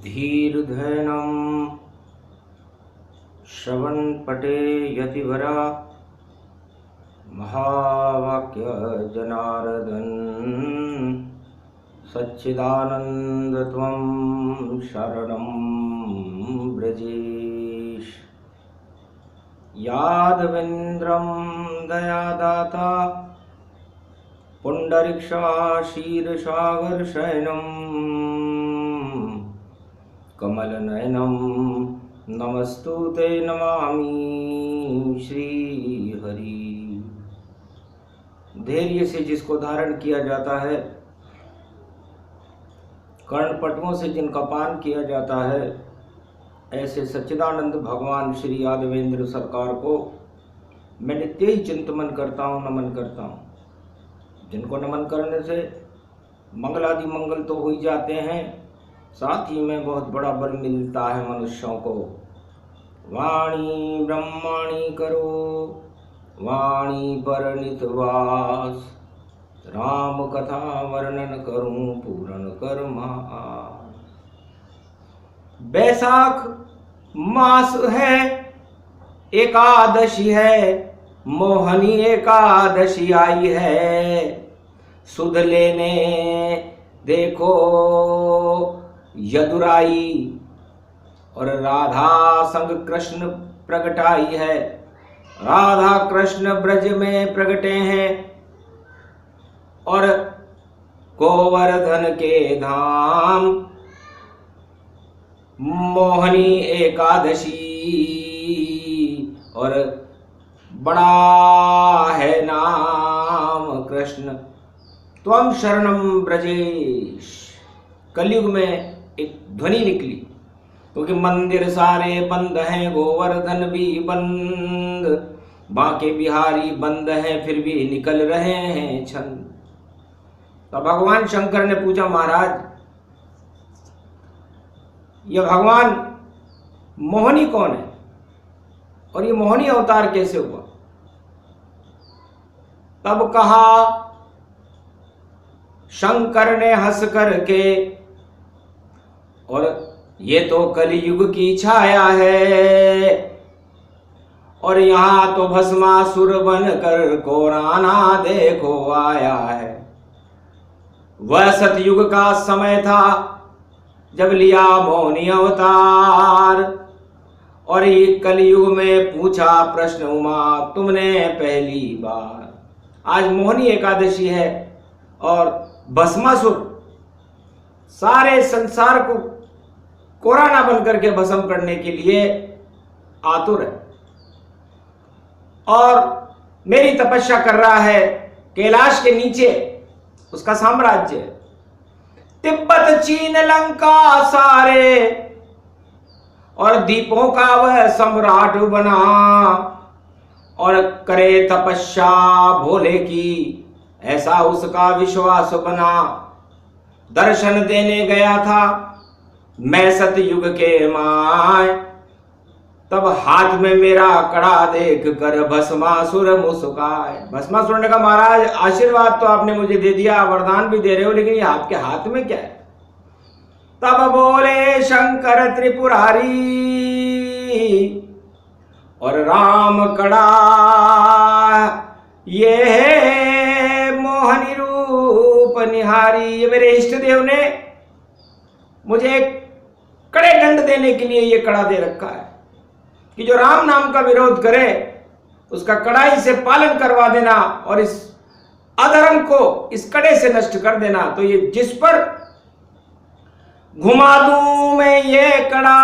धीर्धैनं श्रवणपटे यतिवरा महावाक्य जनार्दन सच्चिदानंदत्वं शरणं ब्रजेश। यादवेन्द्रं दयादाता पुंडरीक्षाशीर्षागरशयनं कमलनयनं नमस्तुते नमामि श्रीहरि। धैर्य से जिसको धारण किया जाता है, कर्णपटुओं से जिनका पान किया जाता है, ऐसे सच्चिदानंद भगवान श्री यादवेंद्र सरकार को मैं नित्य ही चिंतन करता हूँ, नमन करता हूँ। जिनको नमन करने से मंगलादि मंगल तो हो ही जाते हैं, साथ ही में बहुत बड़ा बल मिलता है मनुष्यों को। वाणी ब्रह्माणी करो वाणी पर नितवास, राम कथा वर्णन करूं पूर्ण कर्मा। बैसाख मास है, एकादशी है, मोहनी एकादशी आई है। सुध लेने देखो यदुराई, और राधा संग कृष्ण प्रगटाई है। राधा कृष्ण ब्रज में प्रगटे हैं और गोवर्धन के धाम मोहनी एकादशी, और बड़ा है नाम कृष्ण त्वं शरणं ब्रजेश। कलयुग में एक ध्वनि निकली, क्योंकि मंदिर सारे बंद हैं, गोवर्धन भी बंद, बांके बिहारी बंद हैं, फिर भी निकल रहे हैं छंद। तो भगवान शंकर ने पूछा, महाराज ये भगवान मोहनी कौन है और ये मोहनी अवतार कैसे हुआ? तब कहा शंकर ने हंस करके, और ये तो कलियुग की छाया है, और यहाँ तो भस्मासुर बनकर कोराना देखो आया है। वह सतयुग का समय था जब लिया मोहनी अवतार, और ये कलयुग में पूछा प्रश्न उमा तुमने पहली बार। आज मोहनी एकादशी है और भस्मासुर सारे संसार को कोराना बन करके भस्म करने के लिए आतुर है, और मेरी तपस्या कर रहा है। कैलाश के नीचे उसका साम्राज्य है, तिब्बत चीन लंका सारे, और दीपों का वह सम्राट बना, और करे तपस्या भोले की, ऐसा उसका विश्वास बना। दर्शन देने गया था मैं सतयुग के माय, तब हाथ में मेरा कड़ा देख कर भस्मासुर मुस्काए। भस्मासुर ने कहा, महाराज आशीर्वाद तो आपने मुझे दे दिया, वरदान भी दे रहे हो, लेकिन ये आपके हाथ में क्या है? तब बोले शंकर त्रिपुरारी, और राम कड़ा ये है मोहनी रूप निहारी। ये मेरे इष्ट देव ने मुझे कड़े दंड देने के लिए ये कड़ा दे रखा है कि जो राम नाम का विरोध करे उसका कड़ाई से पालन करवा देना, और इस अधर्म को इस कड़े से नष्ट कर देना। तो ये जिस पर घुमा दूं मैं ये कड़ा,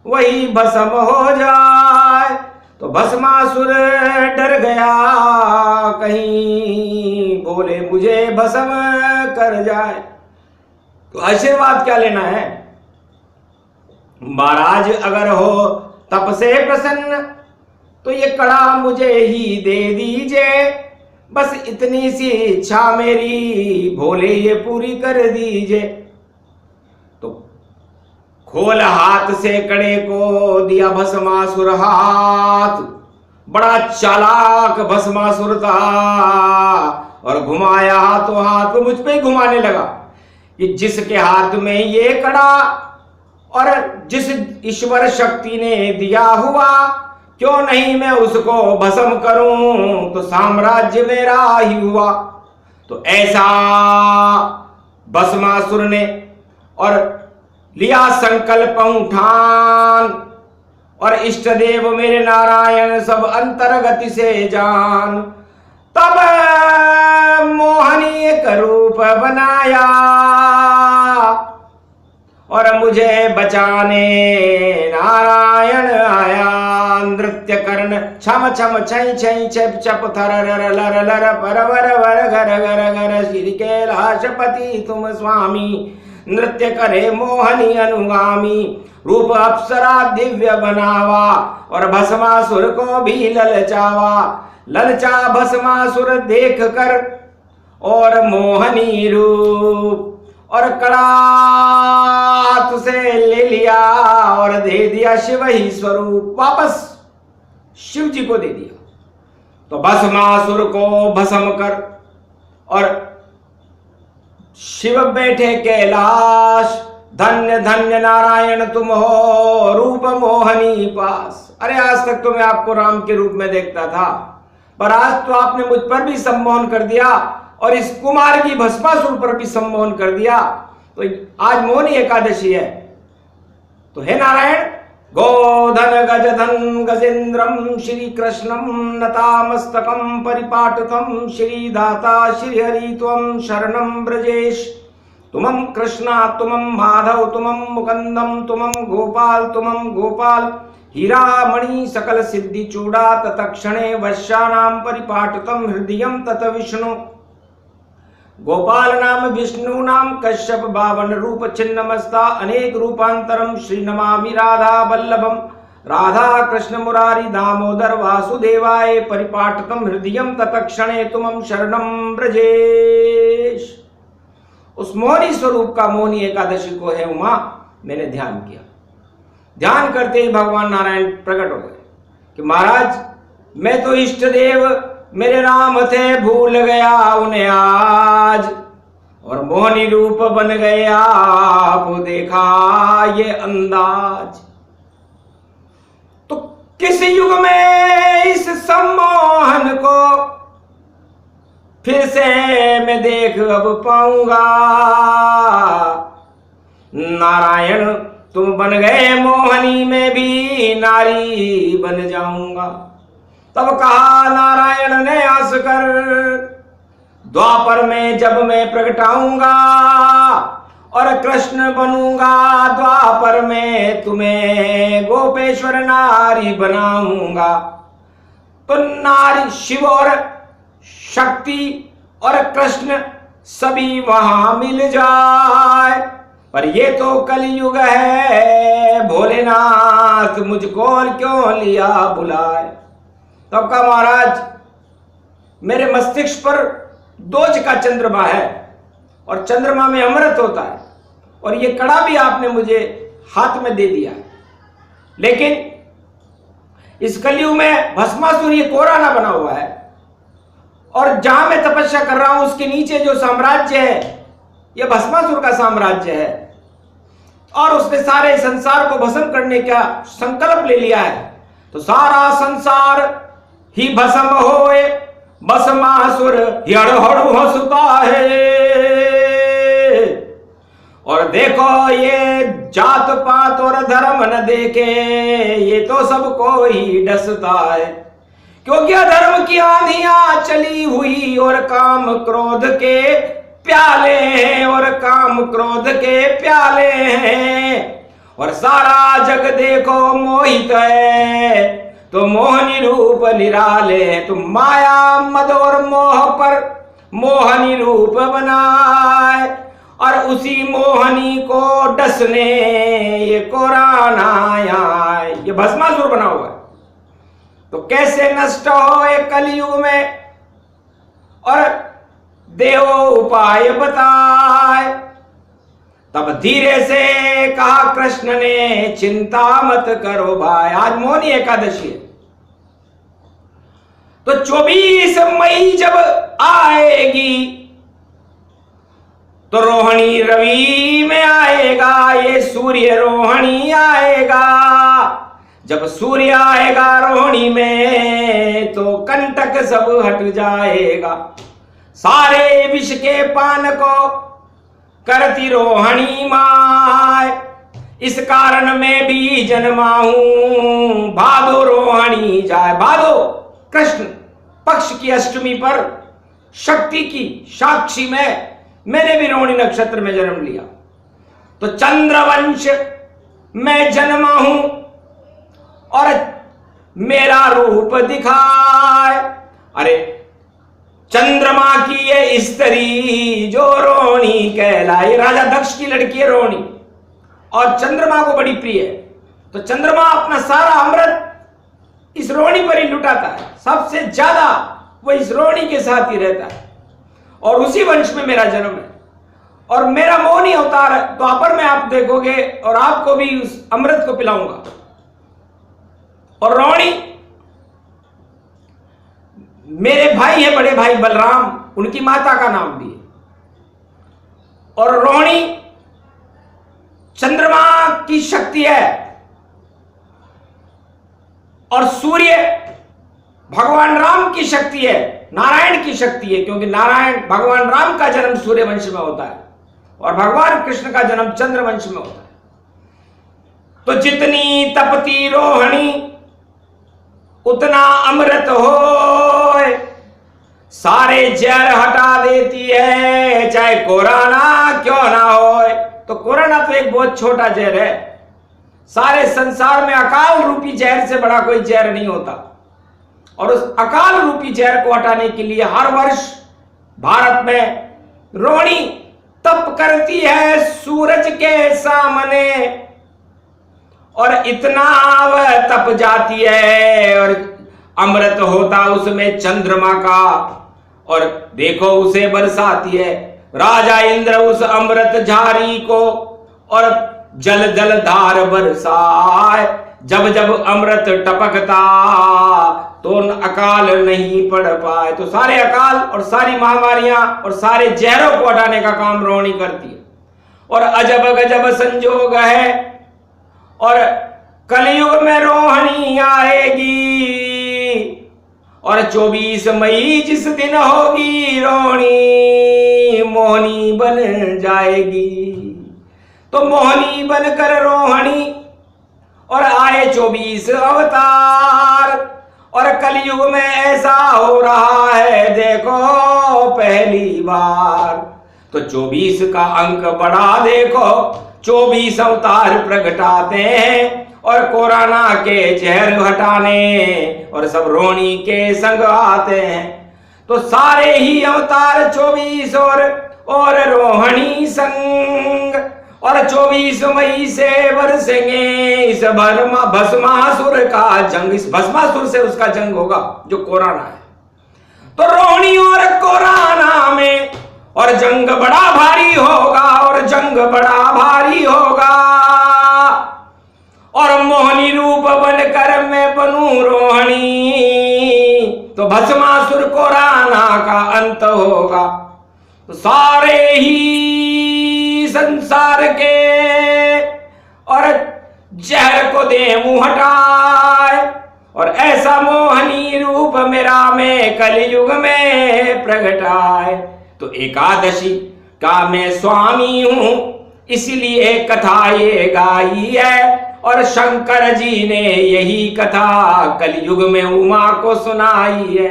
वही भस्म हो जाए। तो भस्मासुर डर गया, कहीं बोले मुझे भस्म कर जाए। तो आशीर्वाद क्या लेना है? महाराज अगर हो तप से प्रसन्न तो ये कड़ा मुझे ही दे दीजिए, बस इतनी सी इच्छा मेरी भोले ये पूरी कर दीजिए। तो खोल हाथ से कड़े को दिया भस्मासुर हाथ, बड़ा चालाक भस्मासुर था, और घुमाया हाथों हाथ को मुझ पे ही घुमाने लगा कि जिसके हाथ में ये कड़ा और जिस ईश्वर शक्ति ने दिया हुआ, क्यों नहीं मैं उसको भस्म करूं, तो साम्राज्य मेरा ही हुआ। तो ऐसा भस्मासुर ने और लिया संकल्प उठान, और इष्ट देव मेरे नारायण सब अंतर्गति से जान। तब मोहनी एक रूप बनाया और मुझे बचाने नारायण आया। नृत्य कर्ण छम छम छई छई छप छप थर रर लर लर पर वर वर घर घर घर श्री कैलाशपति तुम स्वामी। नृत्य करे मोहनी अनुगामी, रूप अप्सरा दिव्य बनावा और भस्मासुर को भी ललचावा। ललचा भस्मासुर देख कर और मोहनी रूप, और कड़ा हाथ से ले लिया और दे दिया शिव ही स्वरूप, वापस शिव जी को दे दिया। तो भस्मासुर को भस्म कर और शिव बैठे कैलाश। धन्य धन्य नारायण तुम हो रूप मोहनी पास। अरे आज तक तो मैं आपको राम के रूप में देखता था, पर आज तो आपने मुझ पर भी सम्मोहन कर दिया और इस कुमार की भस्मासुर पर भी सम्मोहन कर दिया। तो आज मोहनी एकादशी है। तो हे नारायण, गोधन गजधन गजेन्द्रम श्री कृष्णम नतामस्तकम परिपाटतम श्री दाता श्री हरि त्वं शरणं ब्रजेश। तुमं कृष्णा तुमं माधव तुमं मुकुंदम तुमं गोपाल हीरामणि सकल सिद्धि चूड़ा तत्क्षणे वश्यानां परिपाटतम हृदयं तत विष्णु। गोपाल नाम विष्णु नाम कश्यप बावन रूप छिन्नमस्ता अनेक रूपांतरम श्री नमामि राधा वल्लभम। राधा कृष्ण मुरारी दामोदर वासुदेवाय परिपाटतम हृदयं तत्क्षणे तुमं शरणं ब्रजेश। उस मोहनी स्वरूप का मोहनी एकादशी को है उमा मैंने ध्यान किया। ध्यान करते ही भगवान नारायण प्रकट हो गए कि महाराज मैं तो इष्ट देव मेरे राम थे भूल गया उन्हें आज, और मोहनी रूप बन गए आप देखा ये अंदाज। तो किस युग में इस सम्मोहन को फिर से मैं देख अब पाऊंगा। नारायण तुम बन गए मोहनी, में भी नारी बन जाऊंगा। तब कहा नारायण ने हंसकर, द्वापर में जब मैं प्रगटाऊंगा और कृष्ण बनूंगा, द्वापर में तुम्हें गोपेश्वर नारी बनाऊंगा। तो नारी शिव और शक्ति और कृष्ण सभी वहां मिल जाए। पर ये तो कलयुग है, भोलेनाथ मुझको क्यों लिया बुलाए। तब कहा महाराज मेरे मस्तिष्क पर दोज का चंद्रमा है और चंद्रमा में अमृत होता है, और ये कड़ा भी आपने मुझे हाथ में दे दिया है, लेकिन इस कलयुग में भस्मासुर ये कोरा ना बना हुआ है, और जहां मैं तपस्या कर रहा हूं उसके नीचे जो साम्राज्य है यह भस्मासुर का साम्राज्य है, और उसने सारे संसार को भस्म करने का संकल्प ले लिया है। तो सारा संसार ही भस्म होए, भस्मासुर हड़हड़ हंसता है। और देखो ये जात पात और धर्म न देखे, ये तो सबको ही डसता है, क्योंकि अधर्म की आंधियां चली हुई और काम क्रोध के प्याले हैं, और काम क्रोध के प्याले हैं। और सारा जग देखो मोहित है, तो मोहनी रूप निराले हैं। तो माया मद और मोह पर मोहनी रूप बनाए, और उसी मोहनी को डसने ये कोराना आए। ये भस्मासुर बना हुआ है। तो कैसे नष्ट हो ये कलयुग में, और देव उपाय बताए। तब धीरे से कहा कृष्ण ने चिंता मत करो भाई। आज मोहनी एकादशी है, तो 24 मई जब आएगी तो रोहिणी रवि में आएगा ये सूर्य सूर्य रोहिणी आएगा। जब सूर्य आएगा रोहिणी में तो कंटक सब हट जाएगा। सारे विष के पान को करती रोहिणी माय, इस कारण मैं भी जन्मा हूं भादो रोहिणी जाए। भादो कृष्ण पक्ष की अष्टमी पर शक्ति की साक्षी में मैंने भी रोहिणी नक्षत्र में जन्म लिया। तो चंद्रवंश में जन्मा हूं और मेरा रूप दिखाए। अरे चंद्रमा की ये स्त्री जो रोहिणी कहलाई, राजा दक्ष की लड़की है रोहिणी और चंद्रमा को बड़ी प्रिय है। तो चंद्रमा अपना सारा अमृत इस रोहिणी पर ही लुटाता है, सबसे ज्यादा वो इस रोहिणी के साथ ही रहता है और उसी वंश में मेरा जन्म है और मेरा मोहिनी अवतार है। द्वापर में आप देखोगे और आपको भी उस अमृत को पिलाऊंगा। और रोहिणी मेरे भाई है, बड़े भाई बलराम, उनकी माता का नाम भी है। और रोहिणी चंद्रमा की शक्ति है और सूर्य भगवान राम की शक्ति है, नारायण की शक्ति है, क्योंकि नारायण भगवान राम का जन्म सूर्य वंश में होता है और भगवान कृष्ण का जन्म चंद्र वंश में होता है। तो जितनी तपती रोहिणी उतना अमृत होए, सारे जहर हटा देती है, चाहे कोरोना क्यों ना होए। तो कोरोना तो एक बहुत छोटा जहर है, सारे संसार में अकाल रूपी जहर से बड़ा कोई जहर नहीं होता। और उस अकाल रूपी जहर को हटाने के लिए हर वर्ष भारत में रोहिणी तप करती है सूरज के सामने और इतना वह तप जाती है और अमृत होता उसमें चंद्रमा का और देखो उसे बरसाती है। राजा इंद्र उस अमृत झारी को और जल जल धार बरसाए। जब जब अमृत टपकता तो अकाल नहीं पड़ पाए। तो सारे अकाल और सारी महामारियां और सारे जहरों को हटाने का काम रोहिणी करती है। और अजब गजब संजोग है और कलयुग में रोहिणी आएगी और 24 मई जिस दिन होगी रोहिणी मोहिनी बन जाएगी। तो मोहिनी बनकर रोहिणी और आए 24 अवतार और कलयुग में ऐसा हो रहा है देखो पहली बार। तो 24 का अंक बढ़ा देखो, 24 अवतार प्रगटाते हैं और कोरोना के जहर हटाने और सब रोहिणी के संग आते हैं। तो सारे ही अवतार 24 और रोहिणी संग और 24 मई से बरसेंगे इस भस्मासुर का जंग। इस भस्मासुर से उसका जंग होगा जो कोरोना है। तो रोहिणी और कोरोना में और जंग बड़ा भारी होगा और जंग बड़ा भारी होगा और मोहिनी रूप बनकर मैं बनूं रोहिणी तो भस्मासुर कोरोना का अंत होगा। तो सारे ही संसार के और जहर को दे मुंह हटाए और ऐसा मोहिनी रूप मेरा में कलयुग में प्रगटाए। तो एकादशी का मैं स्वामी हूं इसलिए कथा ये गाई है और शंकर जी ने यही कथा कलयुग में उमा को सुनाई है।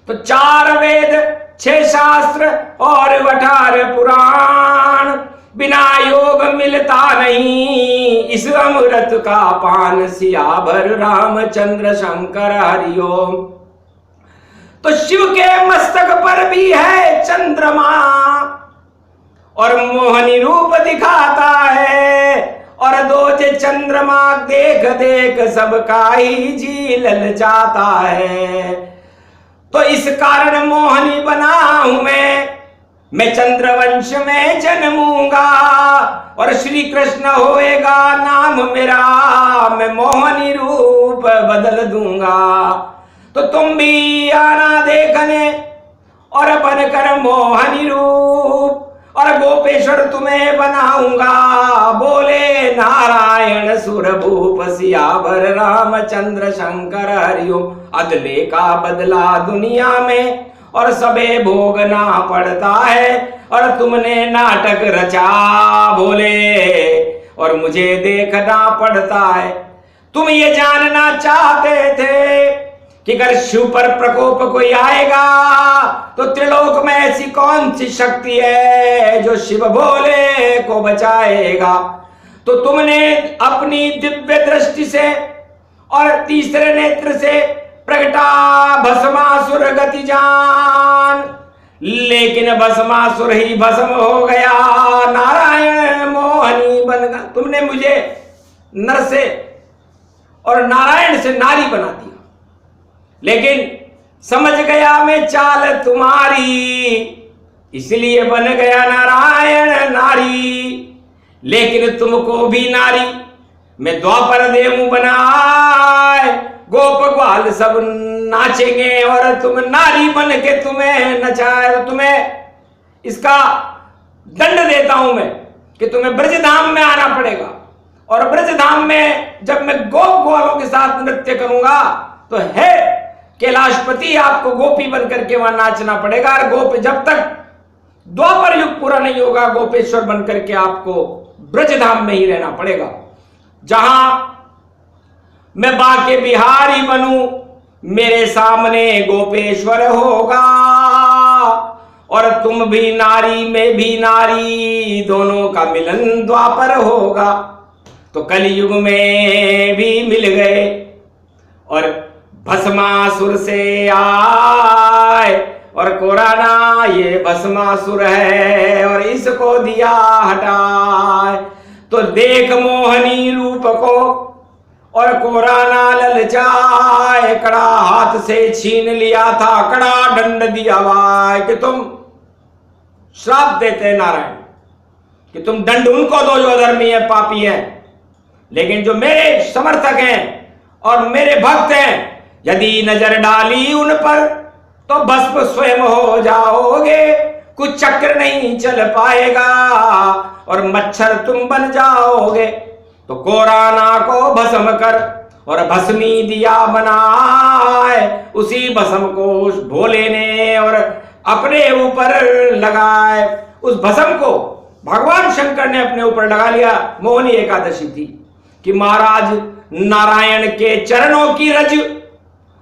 तो 4 वेद 6 शास्त्र और 18 पुराण बिना योग मिलता नहीं इस अमृत का पान। सियावर रामचंद्र शंकर हरिओम। तो शिव के मस्तक पर भी है चंद्रमा और मोहिनी रूप दिखाता है और दो चंद्रमा देख देख सबका ही जी ललचाता है। तो इस कारण मोहिनी बना हूं मैं चंद्रवंश में जन्मूंगा और श्री कृष्ण होएगा नाम मेरा, मैं मोहिनी रूप बदल दूंगा। तो तुम भी आना देखने और बनकर मोहिनी रूप और गोपेश्वर तुम्हें बनाऊंगा। बोले नारायण सुर भूप सियावर रामचंद्र शंकर हरिओम। अदले का बदला दुनिया में और सबे भोगना पड़ता है, और तुमने नाटक रचा भोले और मुझे देखना पड़ता है। तुम ये जानना चाहते थे कि अगर शिव पर प्रकोप कोई आएगा तो त्रिलोक में ऐसी कौन सी शक्ति है जो शिव भोले को बचाएगा। तो तुमने अपनी दिव्य दृष्टि से और तीसरे नेत्र से प्रगटा भस्मासुर गति जान, लेकिन भस्मासुर ही भस्म हो गया, नारायण मोहनी बन गया। तुमने मुझे नर से और नारायण से नारी बना दिया, लेकिन समझ गया मैं चाल तुम्हारी, इसलिए बन गया नारायण नारी। लेकिन तुमको भी नारी मैं द्वापर देव बनाए, गोप ग्वाल सब नाचेंगे और तुम नारी बन के तुम्हें नचाए। तो तुम्हें इसका दंड देता हूं मैं कि तुम्हें ब्रजधाम में आना पड़ेगा, और ब्रजधाम में जब मैं गोप ग्वालों के साथ नृत्य करूंगा तो है कैलाशपति आपको गोपी बनकर के वहां नाचना पड़ेगा। और गोप जब तक द्वापर युग पूरा नहीं होगा, गोपेश्वर बनकर के आपको ब्रजधाम में ही रहना पड़ेगा, जहां मैं बाके बिहारी बनूं, मेरे सामने गोपेश्वर होगा, और तुम भी नारी में भी नारी, दोनों का मिलन द्वापर होगा। तो कलयुग में भी मिल गए और भस्मासुर से आए, और कोराना ये भस्मासुर है और इसको दिया हटाए। तो देख मोहनी रूप को और कोराना ललचाए, कड़ा हाथ से छीन लिया था, कड़ा दंड दिया वाय कि तुम श्राप देते नारायण कि तुम दंड उनको दो जो अधर्मी है, पापी है, लेकिन जो मेरे समर्थक हैं और मेरे भक्त हैं, यदि नजर डाली उन पर तो भस्म स्वयं हो जाओगे, कुछ चक्र नहीं चल पाएगा और मच्छर तुम बन जाओगे। तो कोराना को भस्म कर और भस्मी दिया बनाए, उसी भस्म को उस भोले ने और अपने ऊपर लगाए। उस भस्म को भगवान शंकर ने अपने ऊपर लगा लिया। मोहनी एकादशी थी कि महाराज नारायण के चरणों की रज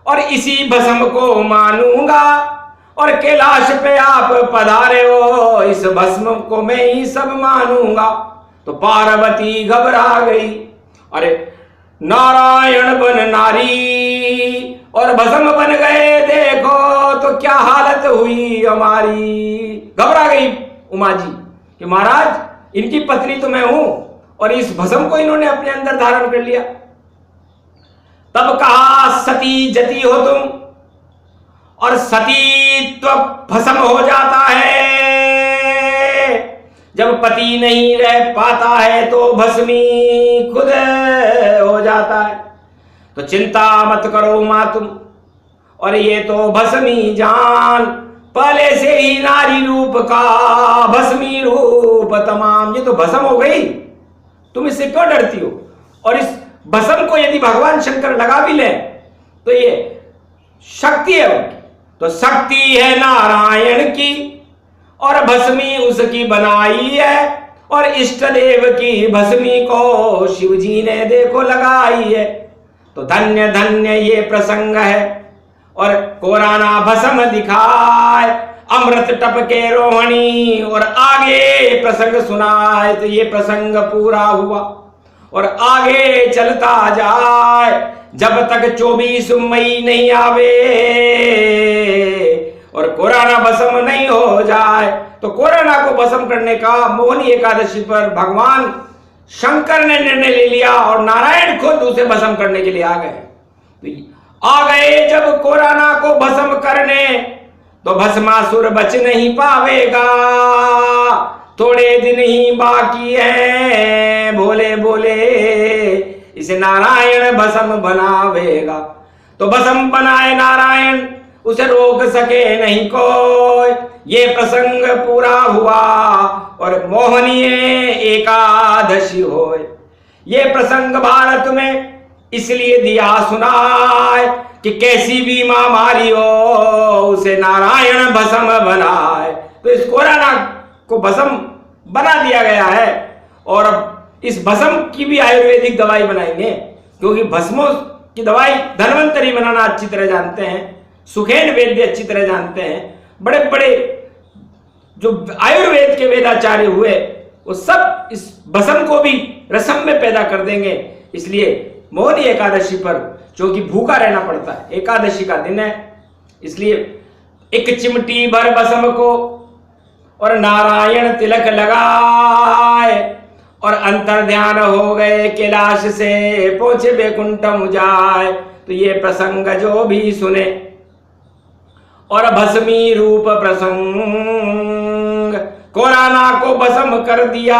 और इसी भस्म को मानूंगा, और कैलाश पे आप पधारे हो, इस भस्म को मैं ही सब मानूंगा। तो पार्वती घबरा गई, अरे नारायण बन नारी और भस्म बन गए, देखो तो क्या हालत हुई हमारी। घबरा गई उमा जी कि महाराज इनकी पत्नी तो मैं हूं और इस भस्म को इन्होंने अपने अंदर धारण कर लिया। तब कहा सती जती हो तुम, और सतीत्व भस्म हो जाता है। जब पति नहीं रह पाता है तो भस्मी खुद हो जाता है। तो चिंता मत करो मां तुम, और ये तो भस्मी जान, पहले से ही नारी रूप का भस्मी रूप तमाम, ये तो भस्म हो गई, तुम इससे क्यों डरती हो। और इस भस्म को यदि भगवान शंकर लगा भी ले तो ये शक्ति है उनकी, तो शक्ति है नारायण की और भस्मी उसकी बनाई है, और इष्ट देव की भस्मी को शिव जी ने देखो लगाई है। तो धन्य धन्य ये प्रसंग है, और कोराना भस्म दिखाए, अमृत टपके रोहिणी, और आगे प्रसंग सुनाए। तो ये प्रसंग पूरा हुआ और आगे चलता जाए जब तक 24 मई नहीं आवे और कोराना भस्म नहीं हो जाए। तो कोराना को भस्म करने का मोहनी एकादशी पर भगवान शंकर ने निर्णय ले लिया, और नारायण खुद उसे भस्म करने के लिए आ गए। तो आ गए जब कोराना को भस्म करने, तो भस्मासुर बच नहीं पावेगा, थोड़े दिन ही बाकी है, भोले भोले इसे नारायण भस्म बनावेगा। तो भस्म बनाए नारायण, उसे रोक सके नहीं कोई। ये प्रसंग पूरा हुआ और मोहनीय एकादशी होए। ये प्रसंग भारत में इसलिए दिया सुनाए कि कैसी भी महामारी हो उसे नारायण भस्म बनाए। तो इस कोरोना को भस्म बना दिया गया है और अब इस भस्म की भी आयुर्वेदिक दवाई बनाएंगे, क्योंकि भस्मों की दवाई धन्वंतरी बनाना अच्छी तरह जानते हैं, सुखेन वैद्य अच्छी तरह जानते हैं, बड़े बड़े जो आयुर्वेद के वेदाचार्य हुए वो सब इस भस्म को भी रसम में पैदा कर देंगे। इसलिए मौनी एकादशी पर जो कि भूखा रहना पड़ता है, एकादशी का दिन है, इसलिए एक चिमटी भर भस्म को और नारायण तिलक लगाए और अंतर ध्यान हो गए कैलाश से पहुंचे वैकुंठम जाए। तो ये प्रसंग जो भी सुने और भस्मी रूप प्रसंग कोरोना को भस्म कर दिया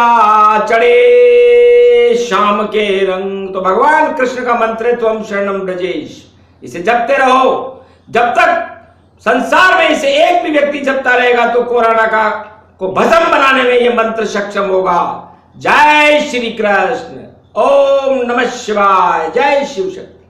चढ़े शाम के रंग। तो भगवान कृष्ण का मंत्र है त्वम शरणम ब्रजेश, इसे जपते रहो। जब तक संसार में इसे एक भी व्यक्ति जपता रहेगा तो कोरोना को भस्म बनाने में यह मंत्र सक्षम होगा। जय श्री कृष्ण, ओम नमः शिवाय, जय शिव शक्ति।